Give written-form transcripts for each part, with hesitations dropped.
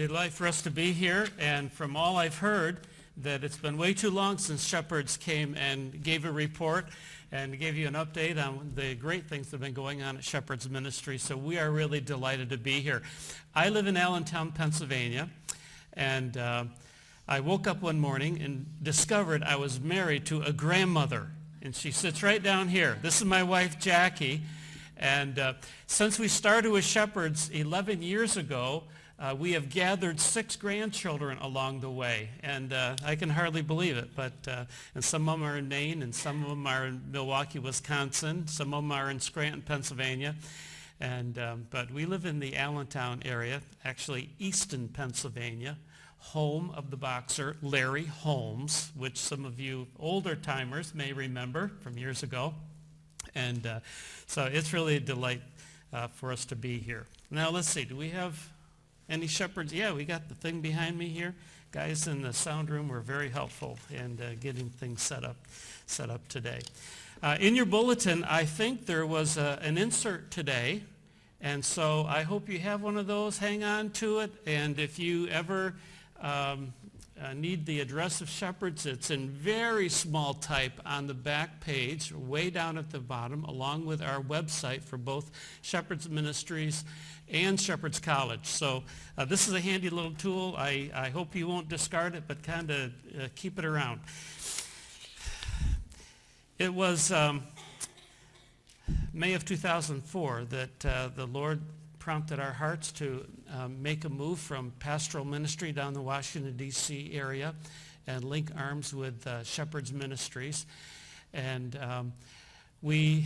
delight for us to be here, and from all I've heard, that it's been way too long since Shepherds came and gave a report and gave you an update on the great things that have been going on at Shepherds Ministry, so we are really delighted to be here. I live in Allentown, Pennsylvania, and I woke up one morning and discovered I was married to a grandmother, and she sits right down here. This is my wife, Jackie, and since we started with Shepherds 11 years ago, we have gathered 6 grandchildren along the way, and I can hardly believe it, but and some of them are in Maine, and some of them are in Milwaukee, Wisconsin, some of them are in Scranton, Pennsylvania, and but we live in the Allentown area, actually Easton, Pennsylvania, home of the boxer Larry Holmes, which some of you older timers may remember from years ago, and so it's really a delight for us to be here. Now let's see, do we have any Shepherds? Yeah, we got the thing behind me here. Guys in the sound room were very helpful in getting things set up today. In your bulletin, I think there was an insert today, and so I hope you have one of those. Hang on to it, and if you ever need the address of Shepherds, it's in very small type on the back page, way down at the bottom, along with our website for both Shepherds Ministries and Shepherds College. So this is a handy little tool. I hope you won't discard it, but kind of keep it around. It was May of 2004 that the Lord prompted our hearts to make a move from pastoral ministry down the Washington, D.C. area and link arms with Shepherds Ministries. And we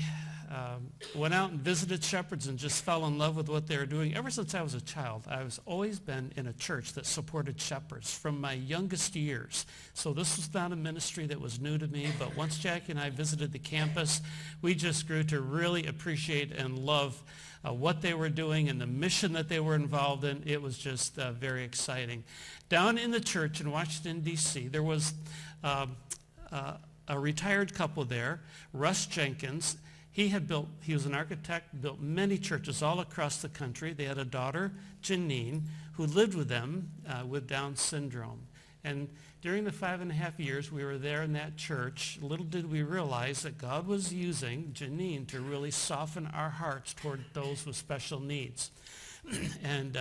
went out and visited Shepherds and just fell in love with what they were doing. Ever since I was a child, I've always been in a church that supported Shepherds from my youngest years. So this was not a ministry that was new to me, but once Jackie and I visited the campus, we just grew to really appreciate and love what they were doing and the mission that they were involved in. It was just very exciting. Down in the church in Washington, D.C., there was a retired couple there, Russ Jenkins. He was an architect, built many churches all across the country. They had a daughter, Janine, who lived with them with Down syndrome. And during the 5.5 years we were there in that church, little did we realize that God was using Janine to really soften our hearts toward those with special needs. And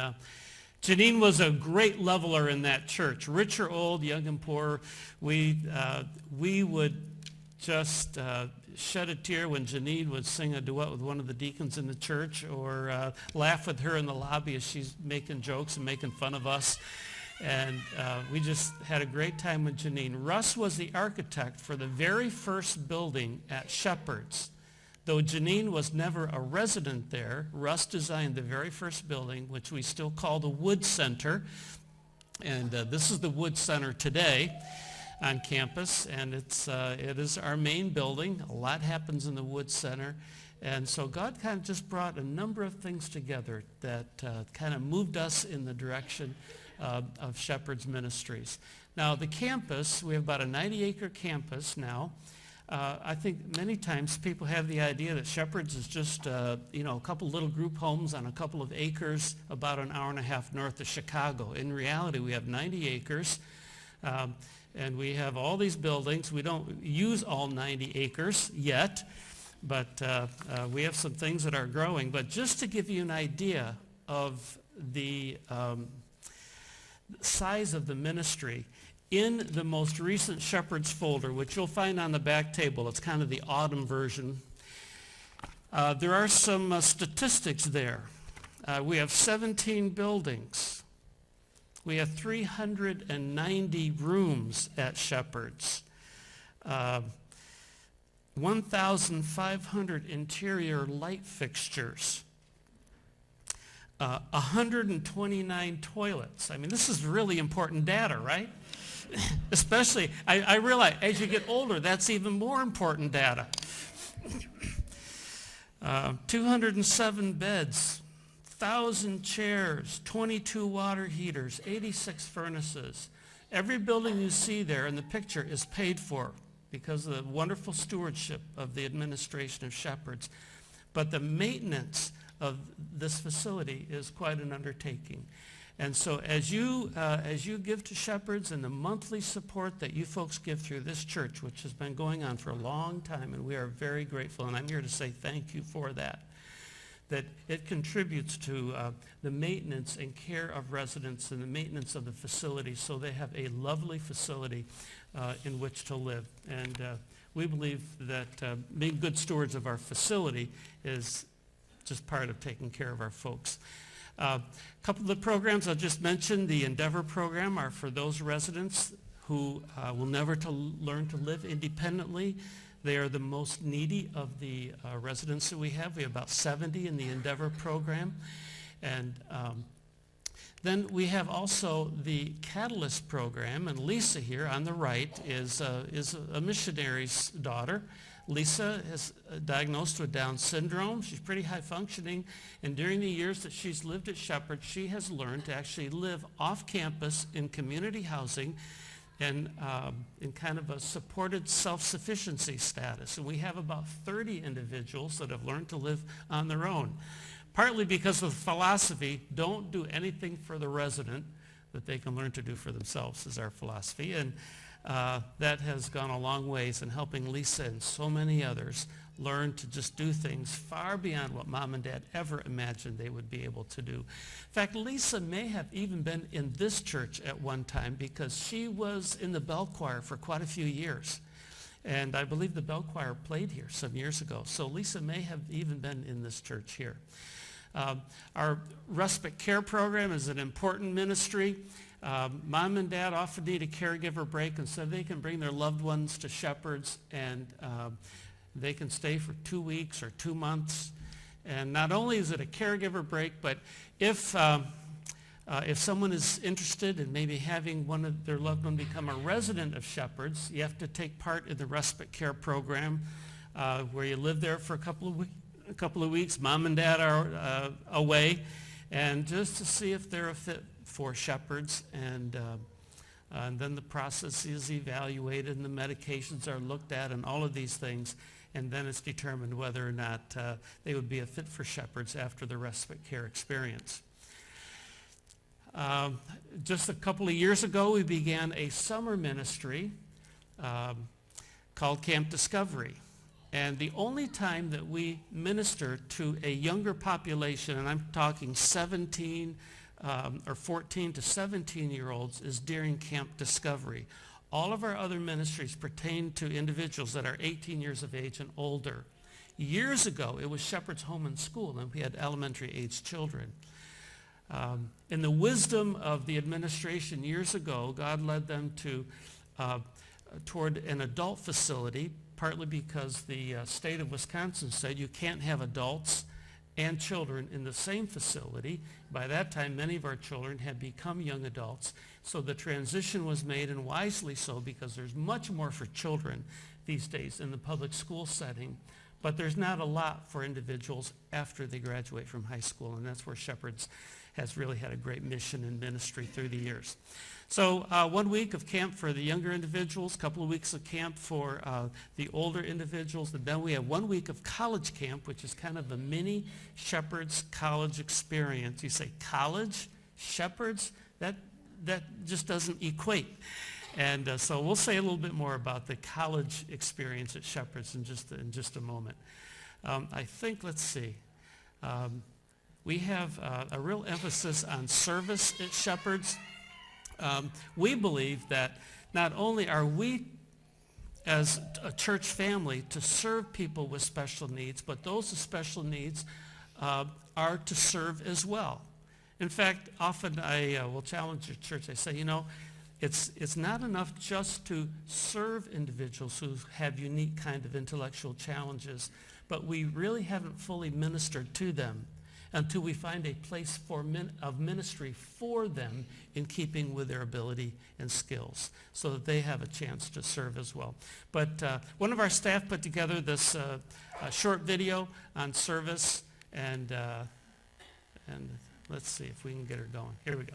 Janine was a great leveler in that church, rich or old, young and poor. We would just shed a tear when Janine would sing a duet with one of the deacons in the church, or laugh with her in the lobby as she's making jokes and making fun of us. And we just had a great time with Janine. Russ was the architect for the very first building at Shepherds. Though Janine was never a resident there, Russ designed the very first building, which we still call the Wood Center. And this is the Wood Center today on campus, and it is our main building. A lot happens in the Wood Center. And so God kind of just brought a number of things together that kind of moved us in the direction of Shepherds Ministries. Now the campus, we have about a 90-acre campus now. I think many times people have the idea that Shepherds is just a couple little group homes on a couple of acres about an hour and a half north of Chicago. In reality, we have 90 acres, and we have all these buildings. We don't use all 90 acres yet, but we have some things that are growing. But just to give you an idea of the size of the ministry, in the most recent Shepherds folder, which you'll find on the back table, it's kind of the autumn version, there are some statistics there. We have 17 buildings. We have 390 rooms at Shepherds. 1,500 interior light fixtures. 129 toilets. I mean, this is really important data, right? Especially, I realize as you get older, that's even more important data. 207 beds, 1,000 chairs, 22 water heaters, 86 furnaces. Every building you see there in the picture is paid for because of the wonderful stewardship of the administration of Shepherds. But the maintenance of this facility is quite an undertaking. And so as you give to Shepherds and the monthly support that you folks give through this church, which has been going on for a long time, and we are very grateful, and I'm here to say thank you for that, that it contributes to the maintenance and care of residents and the maintenance of the facility so they have a lovely facility in which to live. And we believe that being good stewards of our facility is just part of taking care of our folks. A couple of the programs I'll just mention, the Endeavor program are for those residents who will never learn to live independently. They are the most needy of the residents that we have. We have about 70 in the Endeavor program. And then we have also the Catalyst program, and Lisa here on the right is a missionary's daughter. Lisa is diagnosed with Down syndrome. She's pretty high functioning, and during the years that she's lived at Shepherd, she has learned to actually live off campus in community housing and in kind of a supported self-sufficiency status. And we have about 30 individuals that have learned to live on their own, partly because of the philosophy, don't do anything for the resident that they can learn to do for themselves, is our philosophy. And that has gone a long ways in helping Lisa and so many others learn to just do things far beyond what Mom and Dad ever imagined they would be able to do. In fact, Lisa may have even been in this church at one time because she was in the bell choir for quite a few years. And I believe the bell choir played here some years ago. So Lisa may have even been in this church here. Our respite care program is an important ministry. Mom and Dad often need a caregiver break, and so they can bring their loved ones to Shepherds, and they can stay for 2 weeks or 2 months. And not only is it a caregiver break, but if someone is interested in maybe having one of their loved one become a resident of Shepherds, you have to take part in the respite care program where you live there for a couple of weeks. Mom and Dad are away, and just to see if they're a fit for Shepherds, and then the process is evaluated and the medications are looked at and all of these things, and then it's determined whether or not they would be a fit for Shepherds after the respite care experience. Just a couple of years ago, we began a summer ministry called Camp Discovery. And the only time that we minister to a younger population, and I'm talking 17 or 14 to 17-year-olds, is during Camp Discovery. All of our other ministries pertain to individuals that are 18 years of age and older. Years ago, it was Shepherd's Home and School, and we had elementary-age children. In the wisdom of the administration years ago, God led them toward an adult facility, partly because the state of Wisconsin said you can't have adults and children in the same facility. By that time, many of our children had become young adults. So the transition was made, and wisely so, because there's much more for children these days in the public school setting. But there's not a lot for individuals after they graduate from high school, and that's where Shepherds has really had a great mission and ministry through the years. So 1 week of camp for the younger individuals, a couple of weeks of camp for the older individuals, and then we have 1 week of college camp, which is kind of a mini Shepherds college experience. You say college, Shepherds, that just doesn't equate. And so we'll say a little bit more about the college experience at Shepherds in just a moment. I think, let's see, we have a real emphasis on service at Shepherds. We believe that not only are we as a church family to serve people with special needs, but those with special needs are to serve as well. In fact, often I will challenge the church. I say, it's not enough just to serve individuals who have unique kind of intellectual challenges, but we really haven't fully ministered to them until we find a place of ministry for them in keeping with their ability and skills so that they have a chance to serve as well. But one of our staff put together this short video on service, and let's see if we can get her going. Here we go.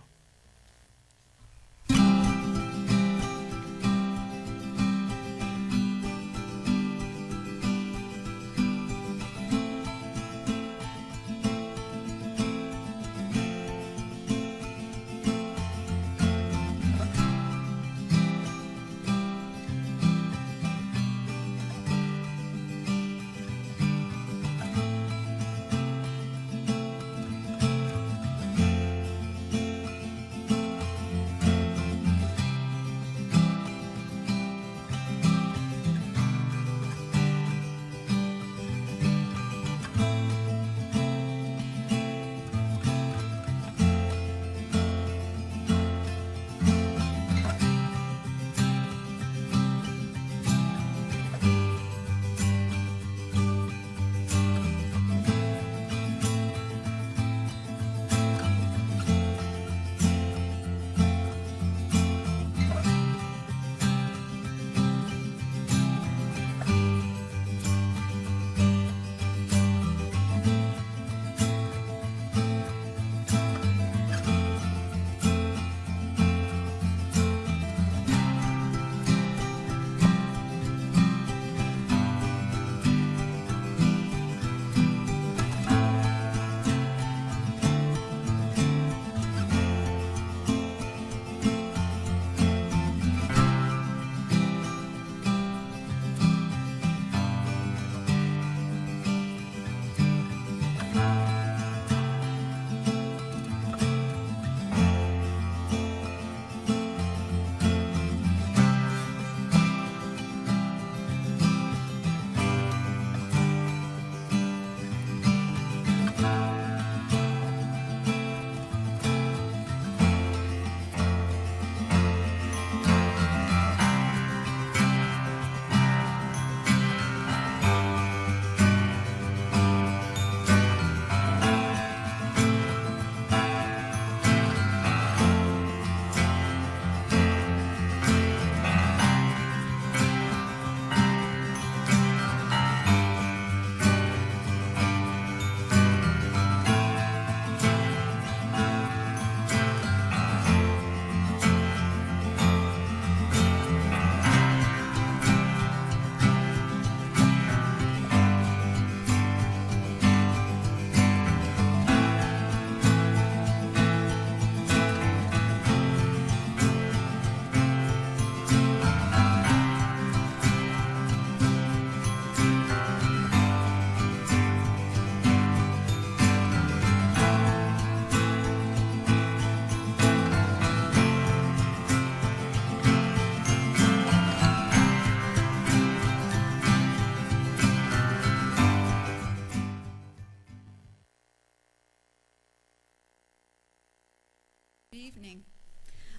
evening.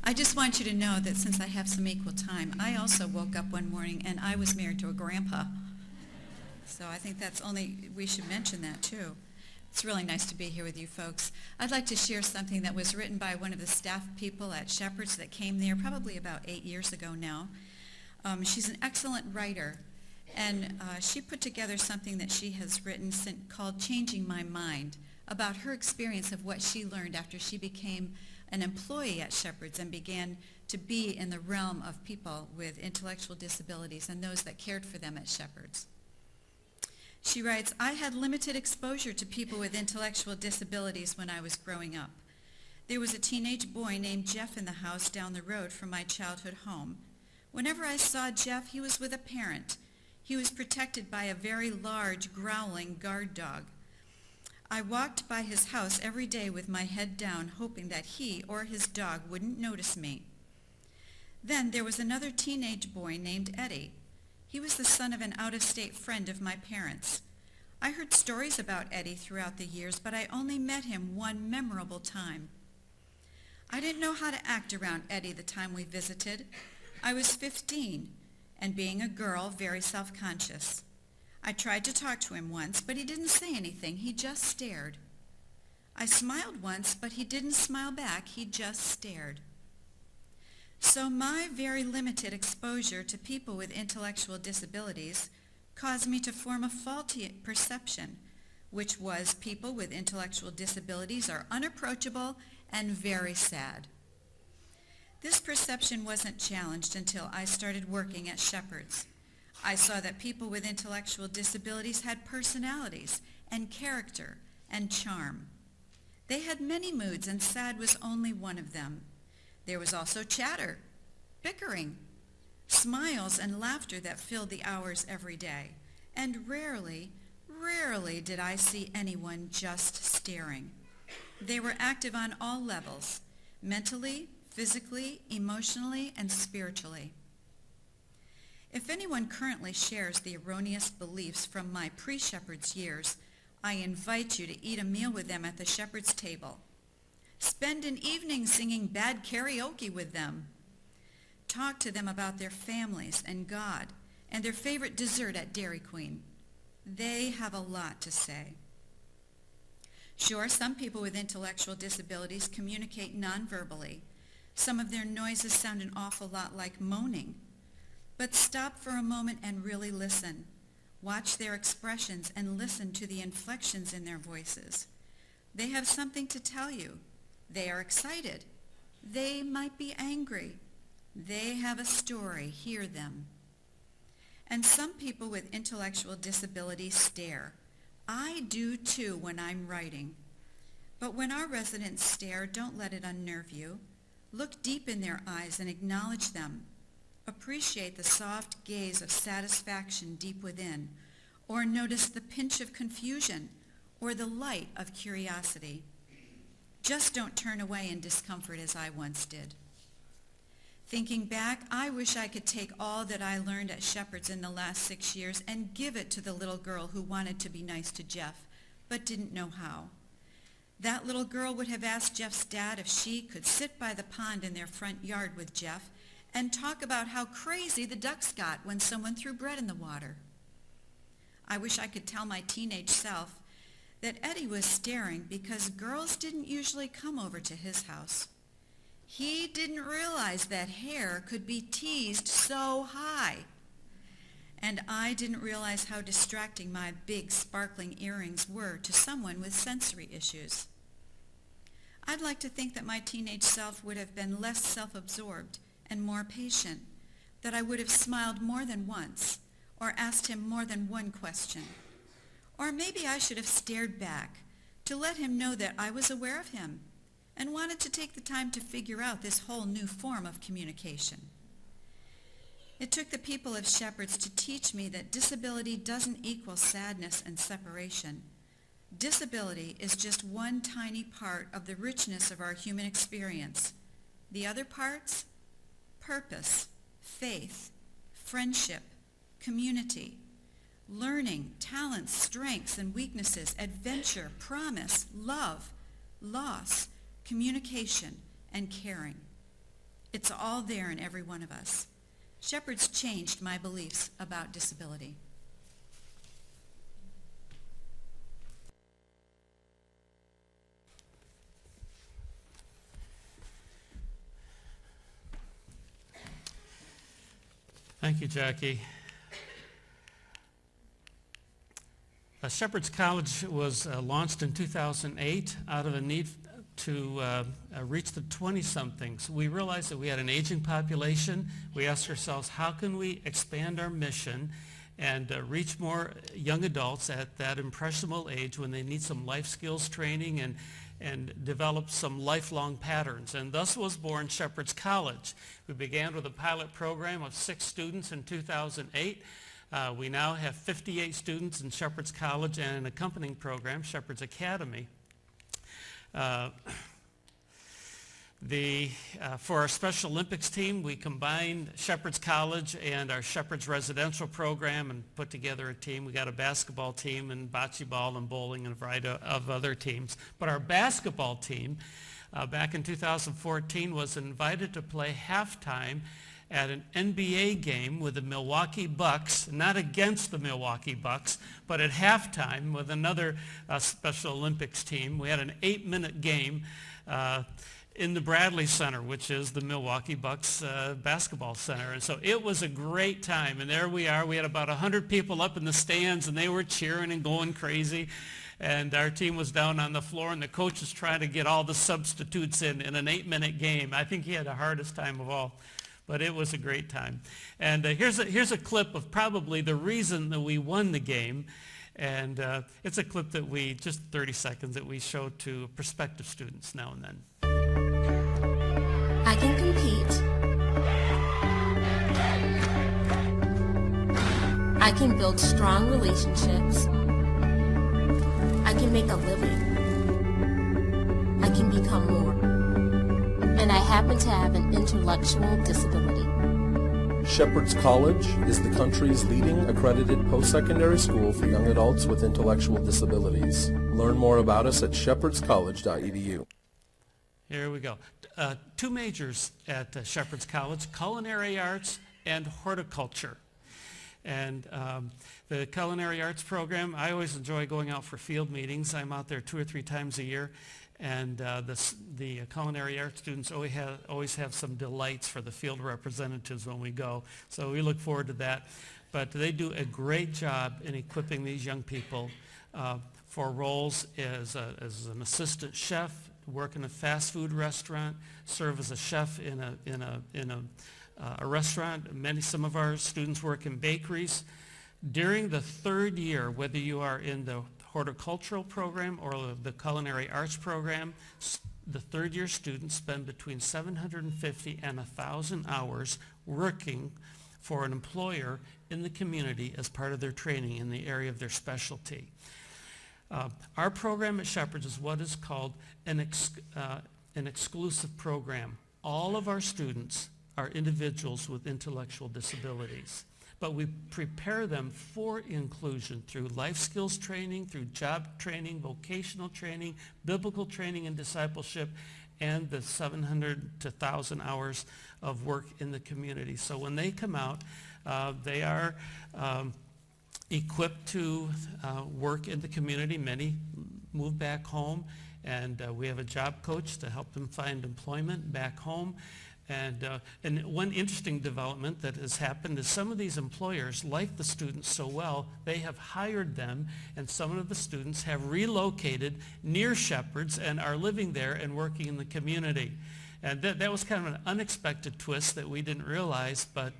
I just want you to know that since I have some equal time, I also woke up one morning and I was married to a grandpa. So I think we should mention that too. It's really nice to be here with you folks. I'd like to share something that was written by one of the staff people at Shepherd's that came there probably about 8 years ago now. She's an excellent writer, and she put together something that she has written called Changing My Mind, about her experience of what she learned after she became an employee at Shepherd's and began to be in the realm of people with intellectual disabilities and those that cared for them at Shepherd's. She writes, I had limited exposure to people with intellectual disabilities when I was growing up. There was a teenage boy named Jeff in the house down the road from my childhood home. Whenever I saw Jeff, he was with a parent. He was protected by a very large, growling guard dog. I walked by his house every day with my head down, hoping that he or his dog wouldn't notice me. Then there was another teenage boy named Eddie. He was the son of an out-of-state friend of my parents. I heard stories about Eddie throughout the years, but I only met him one memorable time. I didn't know how to act around Eddie the time we visited. I was 15, and being a girl, very self-conscious. I tried to talk to him once, but he didn't say anything. He just stared. I smiled once, but he didn't smile back. He just stared. So my very limited exposure to people with intellectual disabilities caused me to form a faulty perception, which was people with intellectual disabilities are unapproachable and very sad. This perception wasn't challenged until I started working at Shepherd's. I saw that people with intellectual disabilities had personalities and character and charm. They had many moods, and sad was only one of them. There was also chatter, bickering, smiles, and laughter that filled the hours every day. And rarely did I see anyone just staring. They were active on all levels, mentally, physically, emotionally, and spiritually. If anyone currently shares the erroneous beliefs from my pre-Shepherd's years, I invite you to eat a meal with them at the Shepherd's table. Spend an evening singing bad karaoke with them. Talk to them about their families and God and their favorite dessert at Dairy Queen. They have a lot to say. Sure, some people with intellectual disabilities communicate non-verbally. Some of their noises sound an awful lot like moaning. But stop for a moment and really listen. Watch their expressions and listen to the inflections in their voices. They have something to tell you. They are excited. They might be angry. They have a story. Hear them. And some people with intellectual disabilities stare. I do too when I'm writing. But when our residents stare, don't let it unnerve you. Look deep in their eyes and acknowledge them. Appreciate the soft gaze of satisfaction deep within, or notice the pinch of confusion or the light of curiosity. Just don't turn away in discomfort as I once did. Thinking back, I wish I could take all that I learned at Shepherd's in the last 6 years and give it to the little girl who wanted to be nice to Jeff, but didn't know how. That little girl would have asked Jeff's dad if she could sit by the pond in their front yard with Jeff and talk about how crazy the ducks got when someone threw bread in the water. I wish I could tell my teenage self that Eddie was staring because girls didn't usually come over to his house. He didn't realize that hair could be teased so high. And I didn't realize how distracting my big sparkling earrings were to someone with sensory issues. I'd like to think that my teenage self would have been less self-absorbed and more patient, that I would have smiled more than once or asked him more than one question. Or maybe I should have stared back to let him know that I was aware of him and wanted to take the time to figure out this whole new form of communication. It took the people of Shepherd's to teach me that disability doesn't equal sadness and separation. Disability is just one tiny part of the richness of our human experience. The other parts? Purpose, faith, friendship, community, learning, talents, strengths and weaknesses, adventure, promise, love, loss, communication, and caring. It's all there in every one of us. Shepherd's changed my beliefs about disability. Thank you, Jackie. Shepherd's College was launched in 2008 out of a need to reach the 20-somethings. We realized that we had an aging population. We asked ourselves, how can we expand our mission and reach more young adults at that impressionable age when they need some life skills training and develop some lifelong patterns. And thus was born Shepherd's College. We began with a pilot program of 6 students in 2008. We now have 58 students in Shepherd's College and an accompanying program, Shepherd's Academy. For our Special Olympics team, we combined Shepherd's College and our Shepherd's residential program and put together a team. We got a basketball team and bocce ball and bowling and a variety of other teams. But our basketball team, back in 2014, was invited to play halftime at an NBA game with the Milwaukee Bucks, not against the Milwaukee Bucks, but at halftime with another Special Olympics team. We had an 8-minute game in the Bradley Center, which is the Milwaukee Bucks basketball center. And so it was a great time. And there we are. We had about 100 people up in the stands, and they were cheering and going crazy. And our team was down on the floor, and the coach was trying to get all the substitutes in an 8-minute game. I think he had the hardest time of all. But it was a great time. And here's a clip of probably the reason that we won the game. And it's a clip that just 30 seconds, that we show to prospective students now and then. I can compete. I can build strong relationships. I can make a living. I can become more. And I happen to have an intellectual disability. Shepherd's College is the country's leading accredited post-secondary school for young adults with intellectual disabilities. Learn more about us at shepherdscollege.edu. Here we go. 2 majors at Shepherd's College: culinary arts and horticulture. And the culinary arts program, I always enjoy going out for field meetings. I'm out there 2 or 3 times a year. And the culinary arts students always have some delights for the field representatives when we go. So we look forward to that. But they do a great job in equipping these young people for roles as an assistant chef, work in a fast food restaurant, serve as a chef in a restaurant. Some of our students work in bakeries. During the 3rd year, whether you are in the horticultural program or the culinary arts program, the 3rd year students spend between 750 and 1,000 hours working for an employer in the community as part of their training in the area of their specialty. Our program at Shepherd's is what is called an exclusive program. All of our students are individuals with intellectual disabilities. But we prepare them for inclusion through life skills training, through job training, vocational training, biblical training and discipleship, and the 700 to 1,000 hours of work in the community. So when they come out, they are equipped to work in the community. Many move back home, and we have a job coach to help them find employment back home. And one interesting development that has happened is some of these employers like the students so well, they have hired them, and some of the students have relocated near Shepherd's and are living there and working in the community. And that was kind of an unexpected twist that we didn't realize, but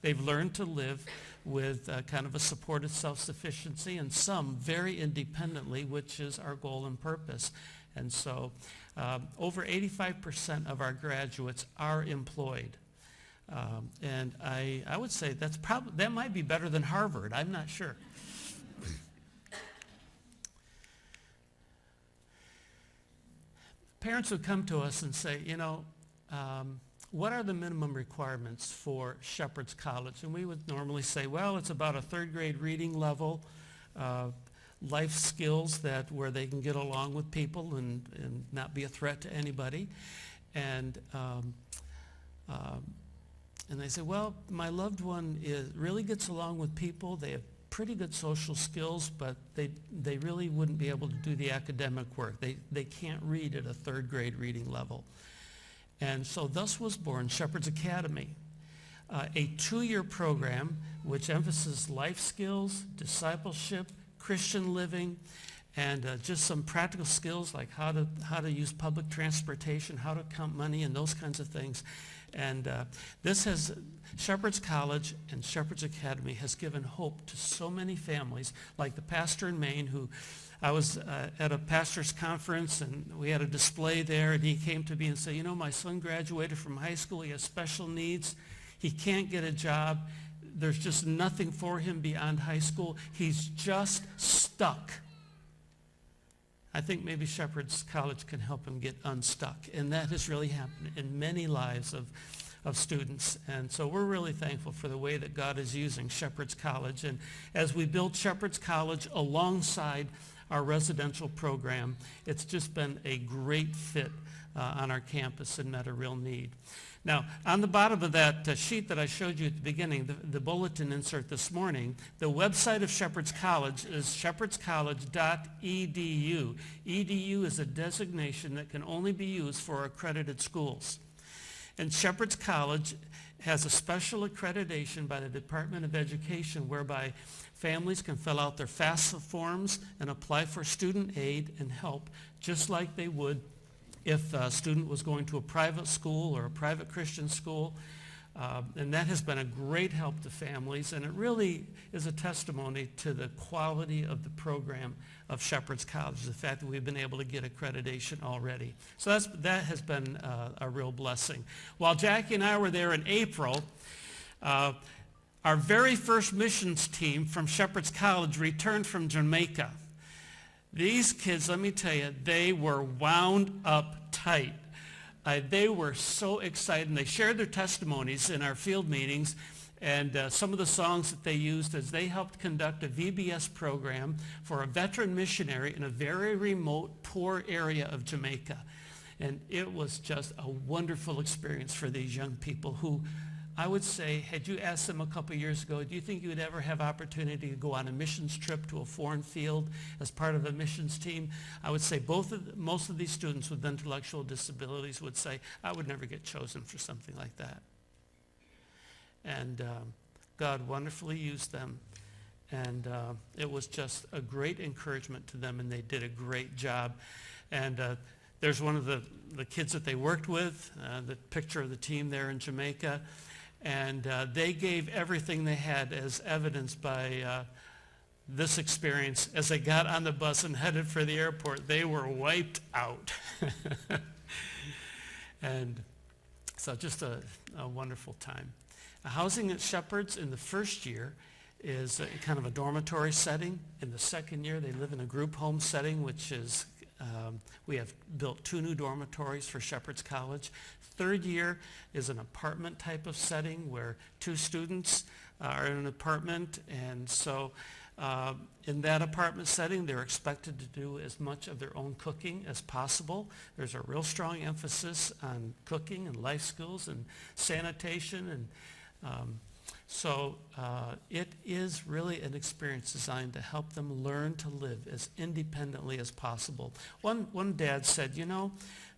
they've learned to live with kind of a supported self-sufficiency, and some very independently, which is our goal and purpose. And so over 85% of our graduates are employed. And I would say that might be better than Harvard. I'm not sure. Parents would come to us and say, what are the minimum requirements for Shepherd's College? And we would normally say, well, it's about a 3rd grade reading level, life skills where they can get along with people and not be a threat to anybody. And and they say, well, my loved one really gets along with people. They have pretty good social skills, but they really wouldn't be able to do the academic work. They can't read at a third grade reading level. And so thus was born Shepherd's Academy, a 2-year program which emphasizes life skills, discipleship, Christian living, and just some practical skills like how to use public transportation, how to count money, and those kinds of things. And Shepherd's College and Shepherd's Academy has given hope to so many families, like the pastor in Maine who, I was at a pastor's conference and we had a display there, and he came to me and said, you know, my son graduated from high school, he has special needs, he can't get a job, there's just nothing for him beyond high school, he's just stuck. I think maybe Shepherd's College can help him get unstuck. And that has really happened in many lives of students. And so we're really thankful for the way that God is using Shepherd's College. And as we build Shepherd's College alongside our residential program, it's just been a great fit on our campus and met a real need. Now, on the bottom of that sheet that I showed you at the beginning, the bulletin insert this morning, the website of Shepherd's College is shepherdscollege.edu. EDU is a designation that can only be used for accredited schools. And Shepherd's College has a special accreditation by the Department of Education whereby families can fill out their FAFSA forms and apply for student aid and help just like they would if a student was going to a private school or a private Christian school. And that has been a great help to families, and it really is a testimony to the quality of the program of Shepherd's College, the fact that we've been able to get accreditation already. So that has been a real blessing. While Jackie and I were there in April, our very first missions team from Shepherd's College returned from Jamaica. These kids, let me tell you, they were wound up tight. They were so excited, and they shared their testimonies in our field meetings, and some of the songs that they used as they helped conduct a VBS program for a veteran missionary in a very remote, poor area of Jamaica. And it was just a wonderful experience for these young people who, I would say, had you asked them a couple of years ago, do you think you would ever have opportunity to go on a missions trip to a foreign field as part of a missions team? I would say most of these students with intellectual disabilities would say, I would never get chosen for something like that. And God wonderfully used them. And it was just a great encouragement to them, and they did a great job. And there's one of the kids that they worked with, the picture of the team there in Jamaica. And they gave everything they had, as evidenced by this experience. As they got on the bus and headed for the airport, they were wiped out. And so just a wonderful time. Housing at Shepherd's in the first year is kind of a dormitory setting. In the second year, they live in a group home setting, which is, we have built 2 new dormitories for Shepherd's College. Third year is an apartment type of setting where 2 students are in an apartment, and so in that apartment setting, they're expected to do as much of their own cooking as possible. There's a real strong emphasis on cooking and life skills and sanitation, and so it is really an experience designed to help them learn to live as independently as possible. One dad said, you know,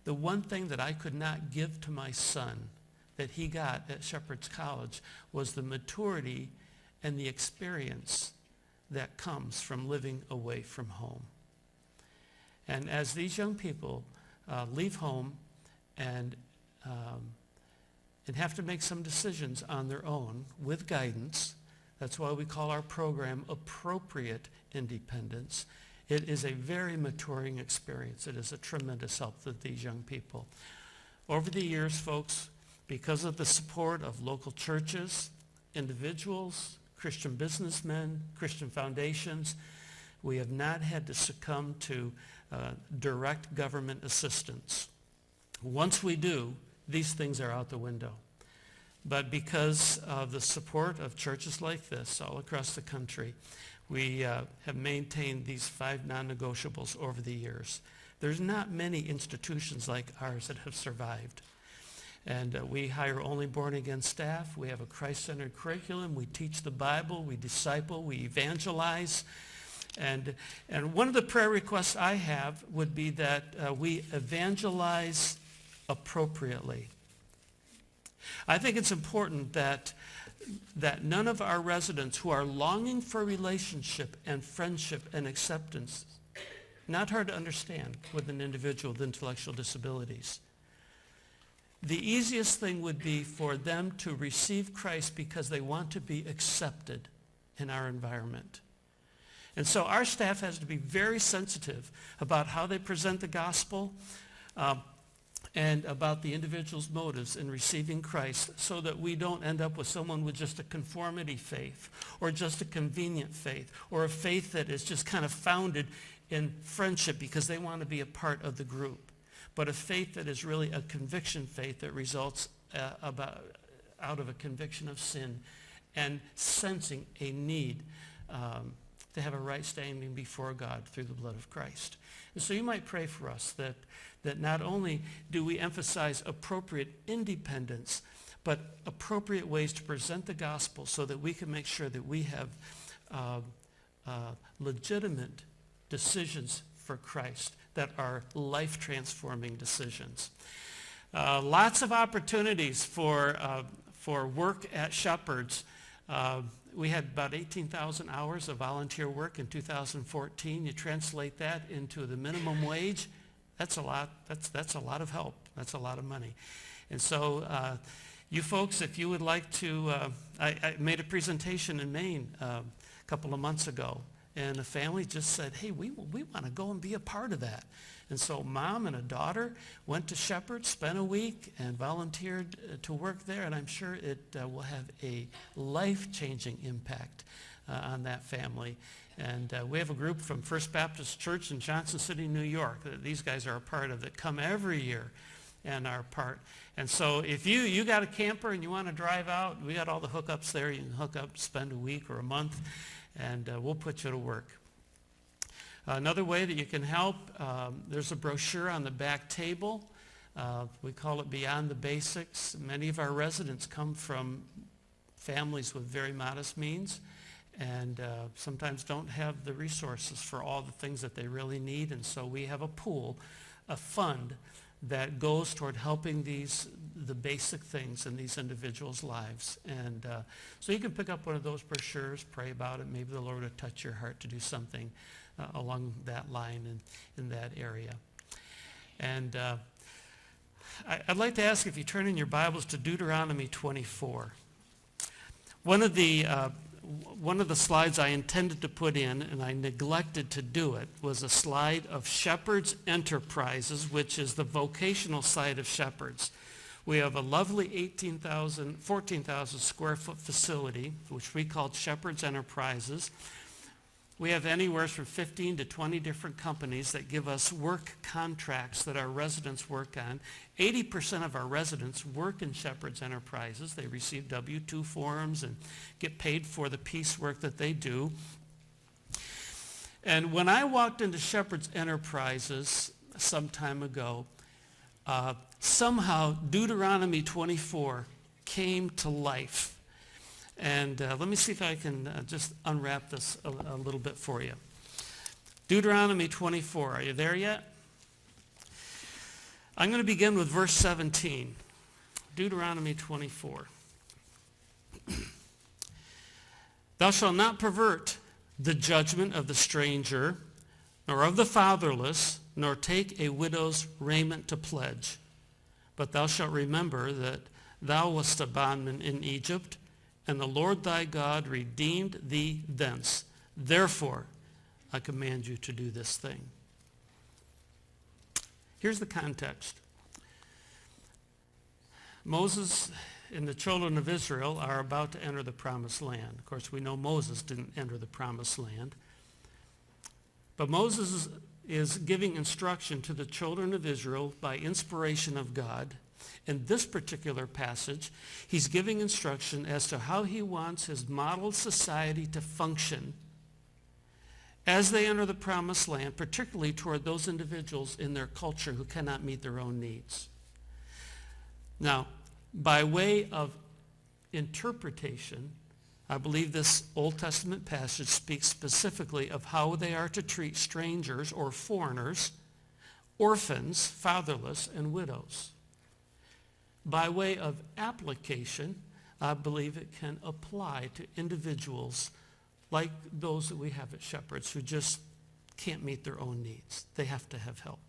the one thing that I could not give to my son that he got at Shepherd's College was the maturity and the experience that comes from living away from home. And as these young people leave home and have to make some decisions on their own with guidance, that's why we call our program Appropriate Independence. It is a very maturing experience. It is a tremendous help to these young people. Over the years, folks, because of the support of local churches, individuals, Christian businessmen, Christian foundations, we have not had to succumb to direct government assistance. Once we do, these things are out the window. But because of the support of churches like this all across the country, we have maintained these 5 non-negotiables over the years. There's not many institutions like ours that have survived. And we hire only born-again staff. We have a Christ-centered curriculum. We teach the Bible. We disciple. We evangelize. And one of the prayer requests I have would be that we evangelize appropriately. I think it's important that none of our residents who are longing for relationship and friendship and acceptance, not hard to understand with an individual with intellectual disabilities, the easiest thing would be for them to receive Christ because they want to be accepted in our environment. And so our staff has to be very sensitive about how they present the gospel and about the individual's motives in receiving Christ, so that we don't end up with someone with just a conformity faith or just a convenient faith or a faith that is just kind of founded in friendship because they want to be a part of the group, but a faith that is really a conviction faith that results out of a conviction of sin and sensing a need to have a right standing before God through the blood of Christ. And so you might pray for us that not only do we emphasize appropriate independence, but appropriate ways to present the gospel so that we can make sure that we have legitimate decisions for Christ that are life-transforming decisions. Lots of opportunities for work at Shepherd's. We had about 18,000 hours of volunteer work in 2014. You translate that into the minimum wage, that's a lot. That's a lot of help. That's a lot of money. And so you folks, if you would like to, I made a presentation in Maine a couple of months ago, and a family just said, hey, we want to go and be a part of that. And so mom and a daughter went to Shepherd, spent a week, and volunteered to work there, and I'm sure it will have a life-changing impact on that family. And we have a group from First Baptist Church in Johnson City, New York, that these guys are a part of, that come every year and are part. And so if you got a camper and you want to drive out, we got all the hookups there. You can hook up, spend a week or a month, and we'll put you to work. Another way that you can help, there's a brochure on the back table. We call it Beyond the Basics. Many of our residents come from families with very modest means and sometimes don't have the resources for all the things that they really need. And so we have a pool, a fund that goes toward helping the basic things in these individuals' lives. And so you can pick up one of those brochures, pray about it. Maybe the Lord will touch your heart to do something along that line in that area. And I'd like to ask if you turn in your Bibles to Deuteronomy 24. One of the slides I intended to put in, and I neglected to do it, was a slide of Shepherd's Enterprises, which is the vocational side of Shepherd's. We have a lovely 14,000 square foot facility, which we called Shepherd's Enterprises. We have anywhere from 15 to 20 different companies that give us work contracts that our residents work on. 80% of our residents work in Shepherd's Enterprises. They receive W-2 forms and get paid for the piecework that they do. And when I walked into Shepherd's Enterprises some time ago, somehow Deuteronomy 24 came to life. And let me see if I can just unwrap this a little bit for you. Deuteronomy 24, are you there yet? I'm going to begin with verse 17. Deuteronomy 24. Thou shalt not pervert the judgment of the stranger, nor of the fatherless, nor take a widow's raiment to pledge. But thou shalt remember that thou wast a bondman in Egypt, and the Lord thy God redeemed thee thence. Therefore, I command you to do this thing. Here's the context. Moses and the children of Israel are about to enter the promised land. Of course, we know Moses didn't enter the promised land. But Moses is giving instruction to the children of Israel by inspiration of God. In this particular passage, he's giving instruction as to how he wants his model society to function as they enter the promised land, particularly toward those individuals in their culture who cannot meet their own needs. Now, by way of interpretation, I believe this Old Testament passage speaks specifically of how they are to treat strangers or foreigners, orphans, fatherless, and widows. By way of application, I believe it can apply to individuals like those that we have at Shepherd's who just can't meet their own needs. They have to have help.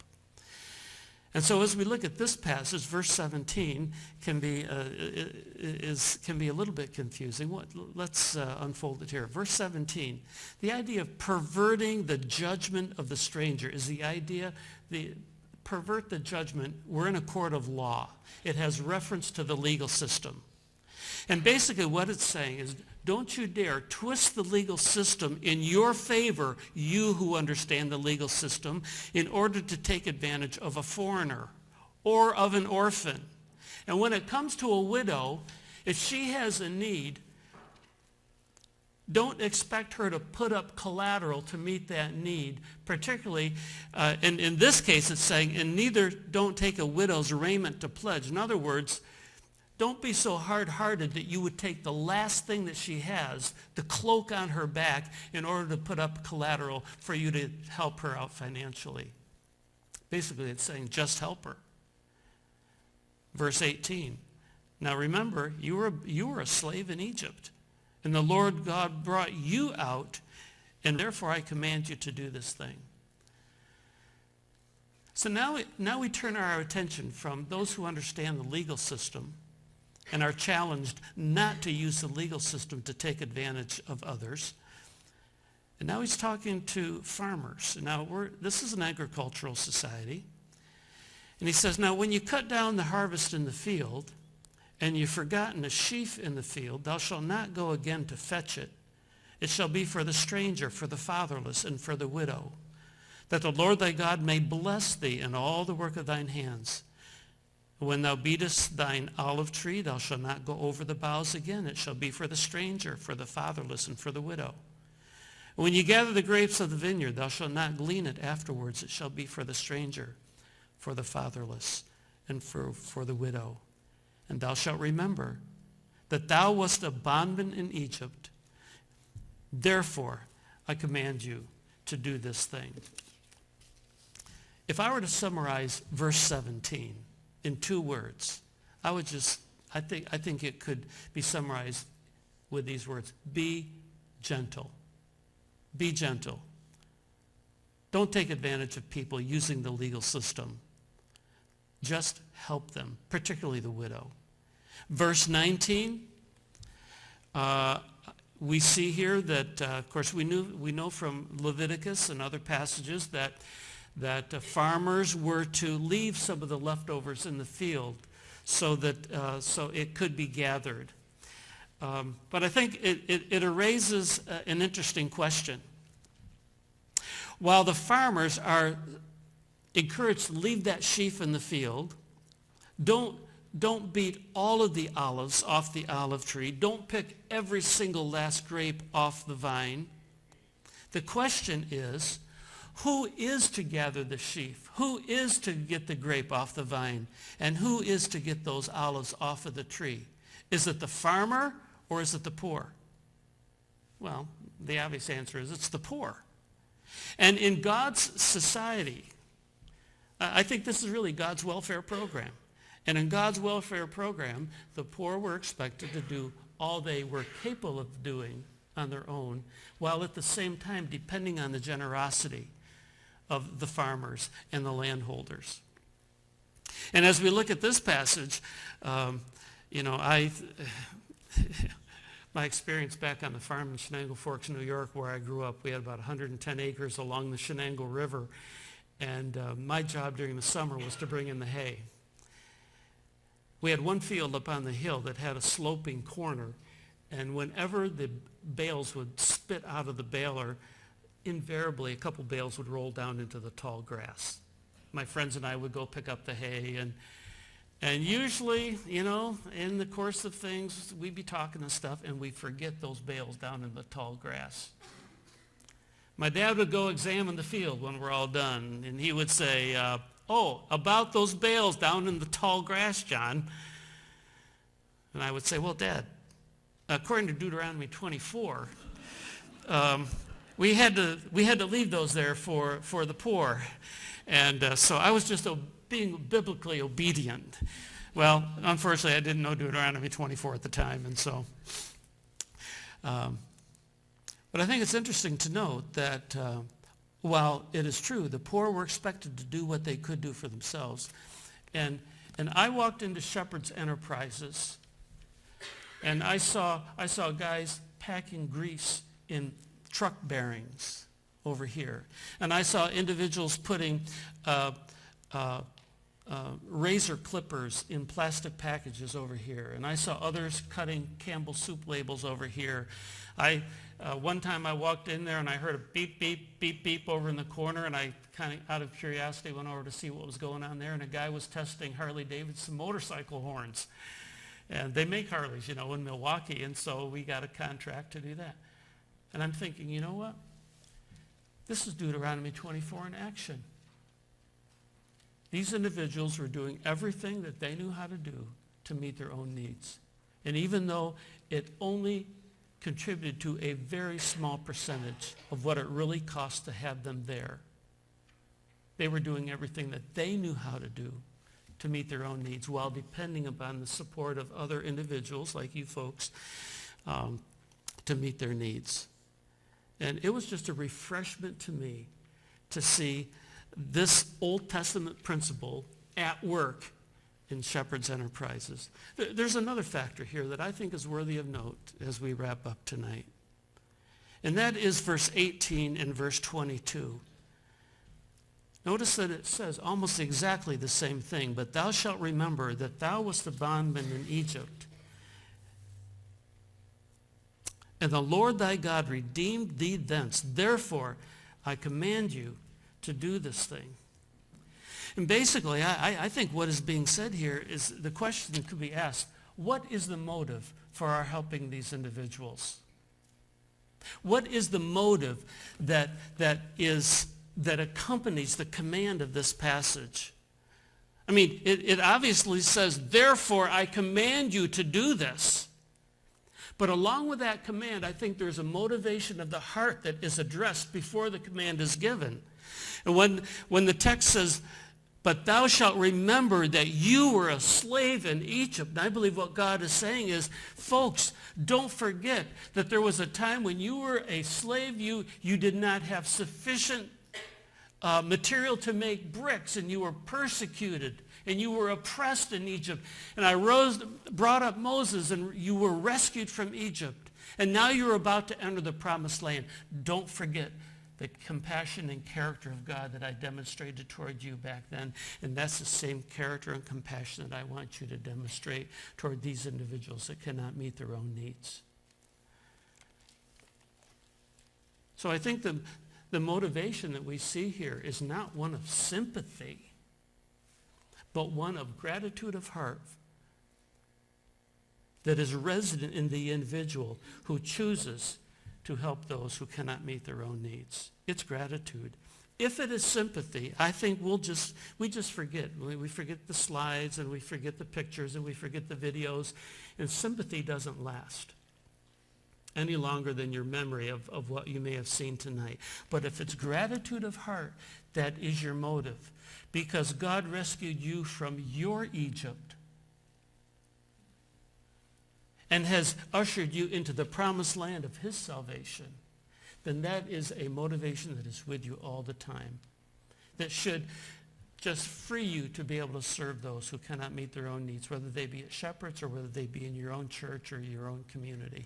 And so as we look at this passage, verse 17 can be a little bit confusing. Let's unfold it here. Verse 17, the idea of perverting the judgment of the stranger is the idea, pervert the judgment. We're in a court of law. It has reference to the legal system. And basically what it's saying is, don't you dare twist the legal system in your favor, you who understand the legal system, in order to take advantage of a foreigner or of an orphan. And when it comes to a widow, if she has a need, don't expect her to put up collateral to meet that need, particularly, and in this case it's saying, and neither don't take a widow's raiment to pledge. In other words, don't be so hard-hearted that you would take the last thing that she has, the cloak on her back, in order to put up collateral for you to help her out financially. Basically, it's saying just help her. Verse 18. Now remember, you were a slave in Egypt, and the Lord God brought you out, and therefore I command you to do this thing. So now we turn our attention from those who understand the legal system and are challenged not to use the legal system to take advantage of others. And now he's talking to farmers. Now this is an agricultural society. And he says, now when you cut down the harvest in the field, and you've forgotten a sheaf in the field, thou shalt not go again to fetch it. It shall be for the stranger, for the fatherless, and for the widow, that the Lord thy God may bless thee in all the work of thine hands. When thou beatest thine olive tree, thou shalt not go over the boughs again. It shall be for the stranger, for the fatherless, and for the widow. When you gather the grapes of the vineyard, thou shalt not glean it afterwards. It shall be for the stranger, for the fatherless, and for the widow. And thou shalt remember that thou wast a bondman in Egypt. Therefore, I command you to do this thing. If I were to summarize verse 17 in 2 words, I think it could be summarized with these words: be gentle. Be gentle. Don't take advantage of people using the legal system. Just help them, particularly the widow. Verse 19, we see here that, of course, we know from Leviticus and other passages that farmers were to leave some of the leftovers in the field so it could be gathered. But I think it raises an interesting question. While the farmers are encouraged to leave that sheaf in the field, don't beat all of the olives off the olive tree. Don't pick every single last grape off the vine. The question is, who is to gather the sheaf? Who is to get the grape off the vine? And who is to get those olives off of the tree? Is it the farmer or is it the poor? Well, the obvious answer is it's the poor. And in God's society, I think this is really God's welfare program. And in God's welfare program, the poor were expected to do all they were capable of doing on their own, while at the same time depending on the generosity of the farmers and the landholders. And as we look at this passage, my experience back on the farm in Shenango Forks, New York, where I grew up, we had about 110 acres along the Shenango River, and my job during the summer was to bring in the hay. We had one field up on the hill that had a sloping corner, and whenever the bales would spit out of the baler, invariably a couple bales would roll down into the tall grass. My friends and I would go pick up the hay, and usually, in the course of things, we'd be talking and stuff, and we'd forget those bales down in the tall grass. My dad would go examine the field when we're all done, and he would say, about those bales down in the tall grass, John, And I would say, well, Dad, according to Deuteronomy 24, we had to leave those there for the poor. And so I was just being biblically obedient. Well, unfortunately, I didn't know Deuteronomy 24 at the time, and so. But I think it's interesting to note that while it is true, the poor were expected to do what they could do for themselves. And I walked into Shepherd's Enterprises, and I saw guys packing grease in truck bearings over here. And I saw individuals putting razor clippers in plastic packages over here. And I saw others cutting Campbell soup labels over here. One time I walked in there and I heard a beep, beep, beep, beep over in the corner, and I kind of, out of curiosity, went over to see what was going on there, and a guy was testing Harley-Davidson motorcycle horns. And they make Harleys, in Milwaukee, and so we got a contract to do that. And I'm thinking, you know what? This is Deuteronomy 24 in action. These individuals were doing everything that they knew how to do to meet their own needs. And even though it only contributed to a very small percentage of what it really cost to have them there, they were doing everything that they knew how to do to meet their own needs while depending upon the support of other individuals like you folks to meet their needs. And it was just a refreshment to me to see this Old Testament principle at work in Shepherd's Enterprises. There's another factor here that I think is worthy of note as we wrap up tonight. And that is verse 18 and verse 22. Notice that it says almost exactly the same thing. But thou shalt remember that thou wast a bondman in Egypt, and the Lord thy God redeemed thee thence. Therefore, I command you to do this thing. And basically, I think what is being said here is the question that could be asked, what is the motive for our helping these individuals? What is the motive that accompanies the command of this passage? I mean, it obviously says, therefore, I command you to do this. But along with that command, I think there's a motivation of the heart that is addressed before the command is given. And when the text says, but thou shalt remember that you were a slave in Egypt, and I believe what God is saying is, folks, don't forget that there was a time when you were a slave, you did not have sufficient material to make bricks, and you were persecuted, and you were oppressed in Egypt. And I brought up Moses, and you were rescued from Egypt. And now you're about to enter the promised land. Don't forget the compassion and character of God that I demonstrated toward you back then. And that's the same character and compassion that I want you to demonstrate toward these individuals that cannot meet their own needs. So I think the motivation that we see here is not one of sympathy, but one of gratitude of heart that is resident in the individual who chooses to help those who cannot meet their own needs. It's gratitude. If it is sympathy, I think we just forget. We forget the slides, and we forget the pictures, and we forget the videos, and sympathy doesn't last any longer than your memory of what you may have seen tonight. But if it's gratitude of heart, that is your motive, because God rescued you from your Egypt and has ushered you into the promised land of his salvation, then that is a motivation that is with you all the time, that should just free you to be able to serve those who cannot meet their own needs, whether they be at Shepherd's or whether they be in your own church or your own community.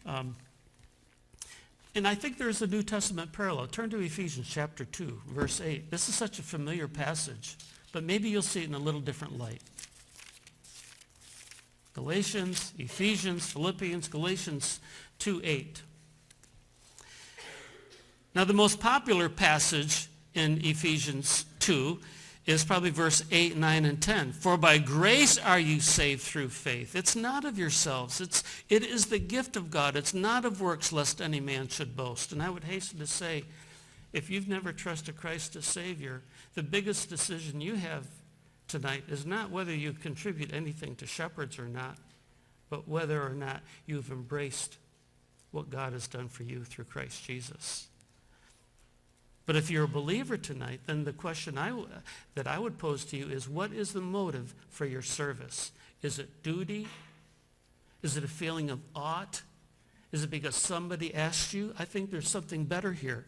And I think there's a New Testament parallel. Turn to Ephesians chapter 2, verse 8. This is such a familiar passage, but maybe you'll see it in a little different light. Galatians, Ephesians, Philippians, Galatians 2:8. Now the most popular passage in Ephesians 2 is probably verse 8, 9, and 10. For by grace are you saved through faith. It's not of yourselves. It is the gift of God. It's not of works, lest any man should boast. And I would hasten to say, if you've never trusted Christ as Savior, the biggest decision you have tonight is not whether you contribute anything to Shepherd's or not. but whether or not you've embraced what God has done for you through Christ Jesus. But if you're a believer tonight, then the question that I would pose to you is, what is the motive for your service? Is it duty? Is it a feeling of ought? Is it because somebody asked you? I think there's something better here.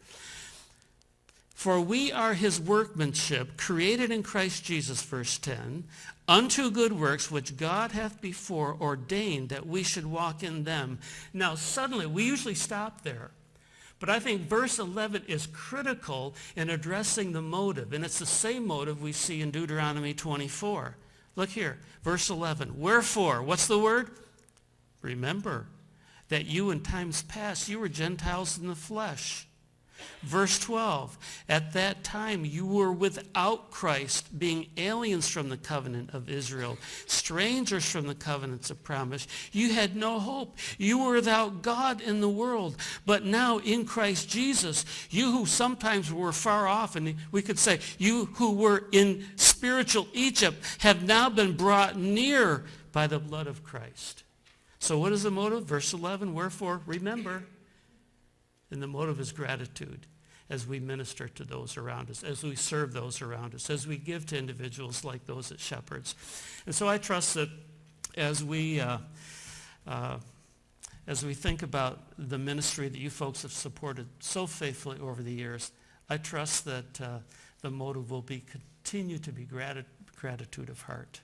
For we are his workmanship, created in Christ Jesus, verse 10, unto good works which God hath before ordained that we should walk in them. Now suddenly, we usually stop there. But I think verse 11 is critical in addressing the motive. And it's the same motive we see in Deuteronomy 24. Look here, verse 11. Wherefore, what's the word? Remember that you in times past, you were Gentiles in the flesh. Verse 12, at that time you were without Christ, being aliens from the covenant of Israel, strangers from the covenants of promise. You had no hope. You were without God in the world. But now in Christ Jesus, you who sometimes were far off, and we could say you who were in spiritual Egypt, have now been brought near by the blood of Christ. So what is the motive? Verse 11, wherefore, remember. And the motive is gratitude as we minister to those around us, as we serve those around us, as we give to individuals like those at Shepherds. And so I trust that as we think about the ministry that you folks have supported so faithfully over the years, I trust that the motive will continue to be gratitude of heart.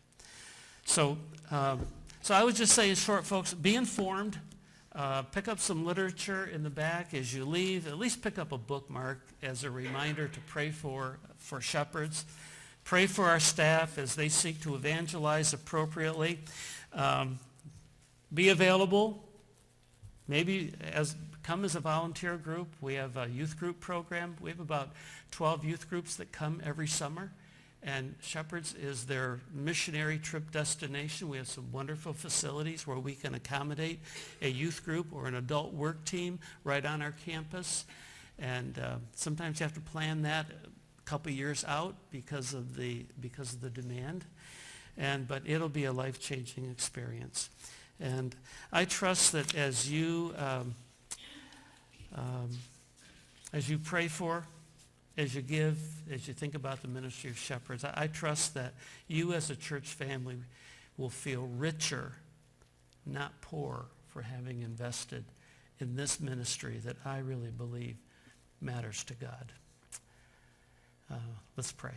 So I would just say in short, folks, be informed. Pick up some literature in the back as you leave. At least pick up a bookmark as a reminder to pray for Shepherds. Pray for our staff as they seek to evangelize appropriately. Be available. Maybe come as a volunteer group. We have a youth group program. We have about 12 youth groups that come every summer. And Shepherds is their missionary trip destination. We have some wonderful facilities where we can accommodate a youth group or an adult work team right on our campus. And sometimes you have to plan that a couple years out because of the demand. But it'll be a life-changing experience. And I trust that as you pray for, as you give, as you think about the ministry of Shepherds, I trust that you as a church family will feel richer, not poor, for having invested in this ministry that I really believe matters to God. Let's pray.